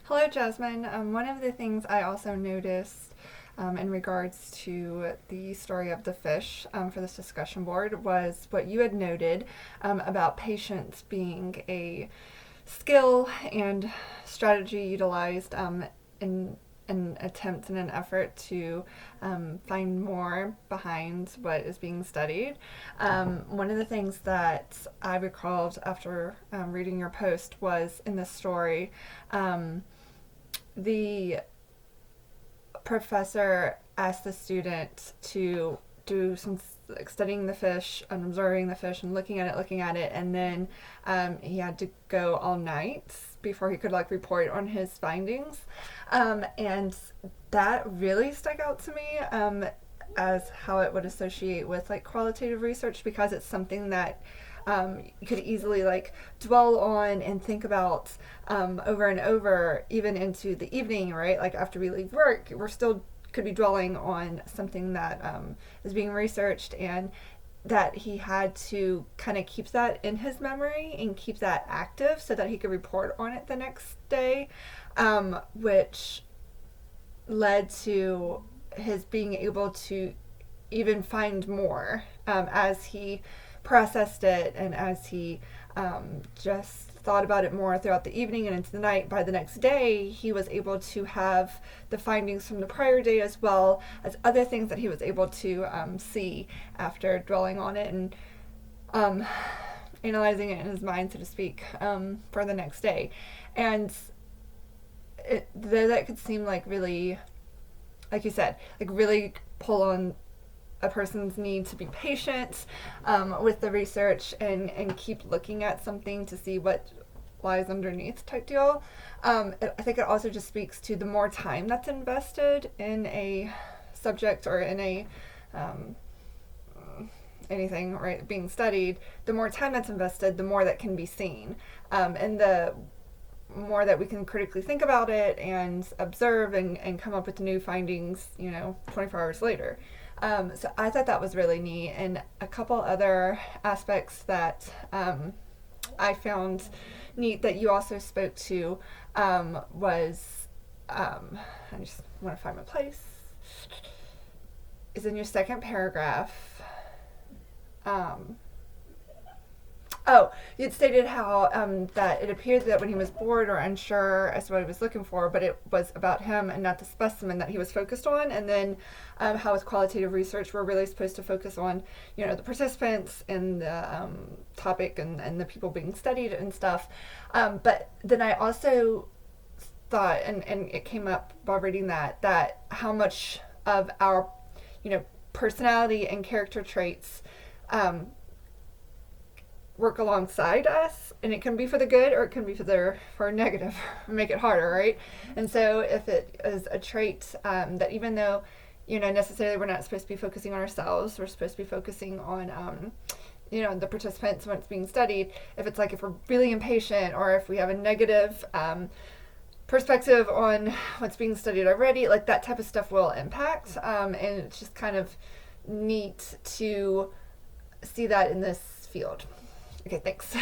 Hello, Jasmine. One of the things I also noticed in regards to the story of the fish for this discussion board was what you had noted about patience being a skill and strategy utilized in an attempt and an effort to find more behind what is being studied. One of the things that I recalled after reading your post was in this story. The professor asked the student to do some like studying the fish and observing the fish and looking at it, and then he had to go all night before he could like report on his findings, and that really stuck out to me as how it would associate with like qualitative research, because it's something that you could easily like dwell on and think about over and over, even into the evening, right? Like after we leave work, we're still could be dwelling on something that is being researched, and that he had to kind of keep that in his memory and keep that active so that he could report on it the next day, which led to his being able to even find more as he processed it, and as he just thought about it more throughout the evening and into the night. By the next day, he was able to have the findings from the prior day, as well as other things that he was able to see after dwelling on it and analyzing it in his mind, so to speak, for the next day. And though that could seem like really, like you said, like really pull on a person's need to be patient with the research and keep looking at something to see what lies underneath type deal. I think it also just speaks to the more time that's invested in a subject or in a anything, right, being studied, the more time that's invested, the more that can be seen, and the more that we can critically think about it and observe and come up with new findings, 24 hours later. So I thought that was really neat. And a couple other aspects that I found neat that you also spoke to was, I just want to find my place, is in your second paragraph. You'd stated how that it appeared that when he was bored or unsure as to what he was looking for, but it was about him and not the specimen that he was focused on. And then how with qualitative research, we're really supposed to focus on, the participants and the topic and the people being studied and stuff. But then I also thought, and it came up while reading that how much of our, personality and character traits work alongside us, and it can be for the good or it can be for negative, make it harder, right? And so if it is a trait that, even though necessarily we're not supposed to be focusing on ourselves, we're supposed to be focusing on the participants when it's being studied. If we're really impatient, or if we have a negative perspective on what's being studied already, like that type of stuff will impact, and it's just kind of neat to see that in this field. Okay, thanks.